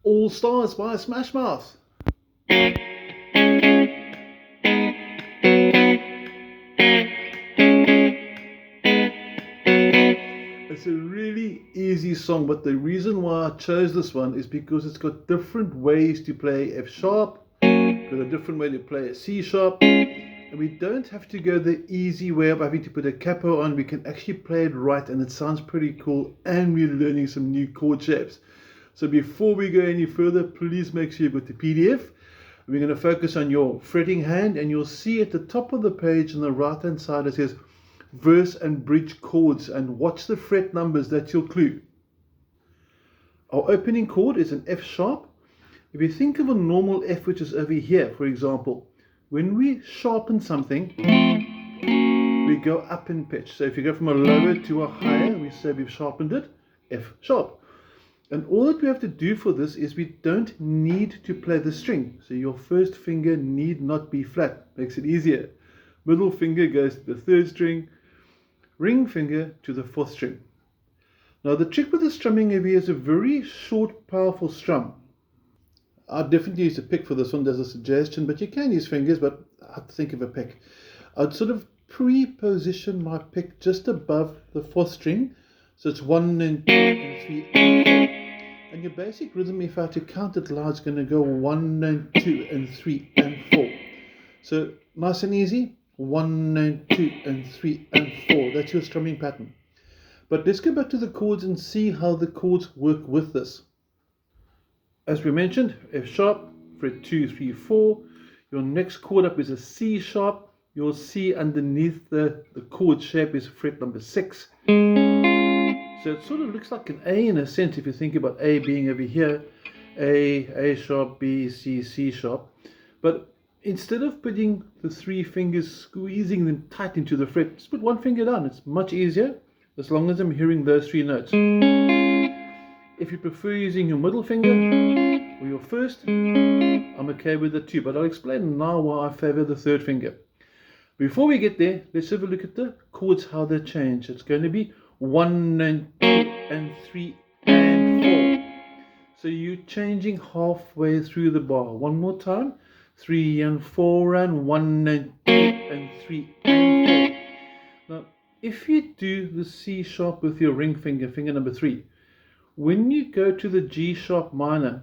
All Stars by Smash Mouth. It's a really easy song, but the reason why I chose this one is because it's got different ways to play F sharp, got a different way to play a C sharp, and we don't have to go the easy way of having to put a capo on. We can actually play it right, and it sounds pretty cool, and we're learning some new chord shapes. So before we go any further, please make sure you've got the PDF. We're going to focus on your fretting hand, and you'll see at the top of the page on the right hand side it says verse and bridge chords, and watch the fret numbers. That's your clue. Our opening chord is an F sharp. If you think of a normal F, which is over here, for example, when we sharpen something, we go up in pitch. So if you go from a lower to a higher, we say we've sharpened it, F sharp. And all that we have to do for this is we don't need to play the string. So your first finger need not be flat, makes it easier. Middle finger goes to the third string, ring finger to the fourth string. Now the trick with the strumming over here is a very short, powerful strum. I definitely use a pick for this one as a suggestion, but you can use fingers, but I'd think of a pick. I'd sort of pre-position my pick just above the fourth string, so it's 1 and 2 and 3 and 4. And your basic rhythm, if I had to count it loud, is going to go 1 and 2 and 3 and 4. So nice and easy. 1 and 2 and 3 and 4. That's your strumming pattern. But let's go back to the chords and see how the chords work with this. As we mentioned, F sharp, fret 2, 3, 4. Your next chord up is a C sharp. You'll see underneath the chord shape is fret number 6. So it sort of looks like an A in a sense if you think about A being over here. A sharp, B, C, C sharp. But instead of putting the 3 fingers, squeezing them tight into the fret, just put 1 finger down. It's much easier as long as I'm hearing those 3 notes. If you prefer using your middle finger or your first, I'm okay with it too, but I'll explain now why I favor the third finger. Before we get there, let's have a look at the chords, how they change. It's going to be 1 and 2 and 3 and 4. So you're changing halfway through the bar. One more time. 3 and 4 and 1 and 2 and 3 and 4. Now, if you do the C sharp with your ring finger, finger number 3, when you go to the G sharp minor,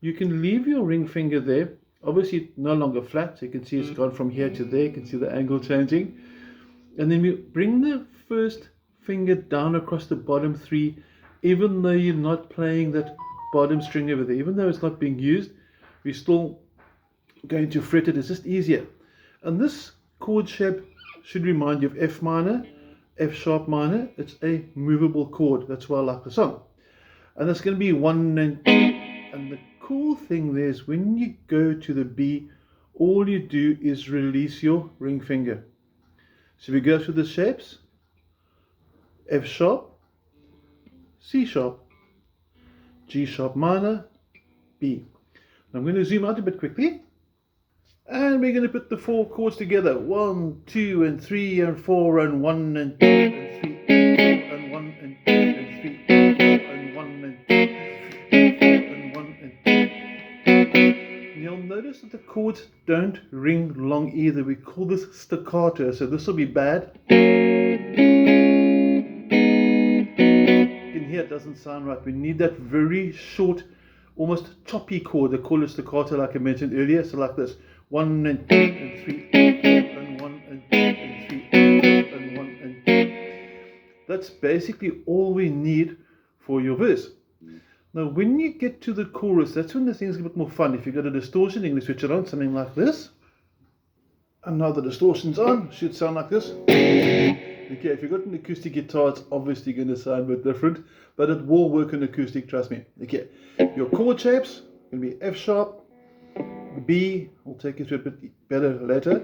you can leave your ring finger there. Obviously, no longer flat, so you can see it's gone from here to there. You can see the angle changing. And then we bring the first finger down across the bottom 3, even though you're not playing that bottom string over there. Even though it's not being used, we're still going to fret it. It's just easier. And this chord shape should remind you of F minor, F sharp minor. It's a movable chord. That's why I like the song. And it's going to be 1 and 2. And the cool thing there is when you go to the B, all you do is release your ring finger. So we go through the shapes: F sharp, C sharp, G sharp minor, B. I'm going to zoom out a bit quickly. And we're going to put the 4 chords together. 1, 2 and 3 and 4 and 1 and 2 and 3 and 4 and 1 and 2 and 3 and 4 and 1 and 2 and 1 and 2. And you'll notice that the chords don't ring long either. We call this staccato, so this will be bad. In here it doesn't sound right. We need that very short, almost choppy chord. They call it staccato, like I mentioned earlier. So like this: 1 and 2 and 3 and 4 and 1 and 2 and 3 and 4 and 1 and 2. That's basically all we need for your verse. Now when you get to the chorus, that's when the things get a bit more fun. If you've got a distortion, you can switch it on, something like this. And now the distortion's on, it should sound like this. Okay, if you've got an acoustic guitar, it's obviously going to sound a bit different, but it will work on acoustic, trust me. Okay, your chord shapes are going to be F sharp, B, I'll take you through it a bit better later,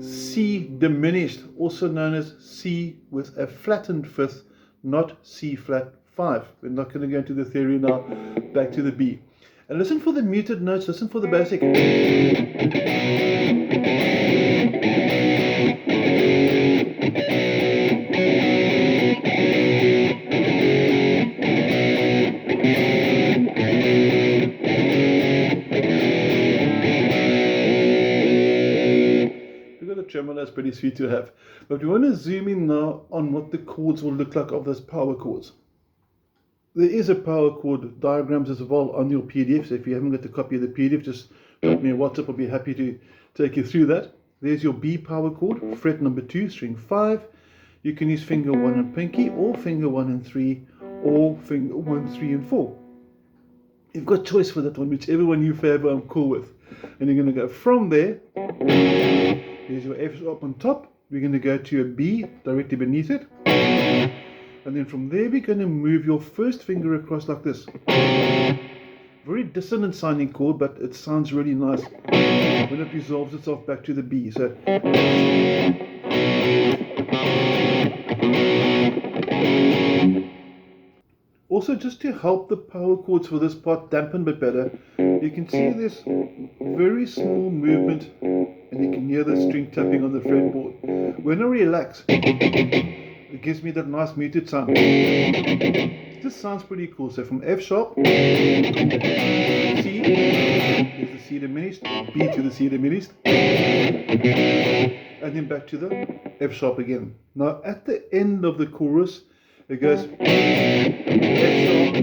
C diminished, also known as C with a flattened fifth, not C flat 5. We're not going to go into the theory now, back to the B. And listen for the muted notes, listen for the basic. tremolo is pretty sweet to have. But we want to zoom in now on what the chords will look like of those power chords. There is a power chord diagrams as well on your PDF, so if you haven't got a copy of the PDF, just drop me a WhatsApp. I'll be happy to take you through that. There's your B power chord, fret number 2, string 5. You can use finger 1 and pinky, or finger 1 and 3, or finger 1, 3 and 4. You've got choice for that one, whichever one you favor, I'm cool with. And you're going to go from there. Here's your F sharp on top. We're going to go to a B directly beneath it. And then from there, we're going to move your first finger across like this. Very dissonant sounding chord, but it sounds really nice when it resolves itself back to the B. So also, just to help the power chords for this part dampen a bit better, you can see this very small movement, and you can hear the string tapping on the fretboard. When I relax, it gives me that nice muted sound. This sounds pretty cool. So from F sharp, C, there's the C diminished, B to the C diminished, and then back to the F sharp again. Now at the end of the chorus, it goes F sharp,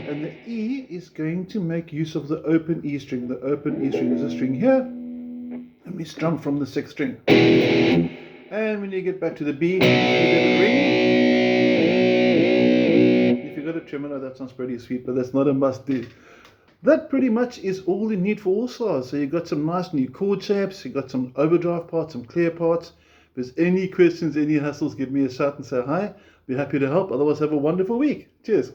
and the E is going to make use of the open E string. The open E string is a string here, and we strum from the 6th string. And when you get back to the B, you get a ring. If you got a tremolo, that sounds pretty sweet, but that's not a must do. That pretty much is all you need for all stars. So you've got some nice new chord shapes, you've got some overdrive parts, some clear parts. If there's any questions, any hassles, give me a shout and say hi. Be happy to help. Otherwise, have a wonderful week. Cheers.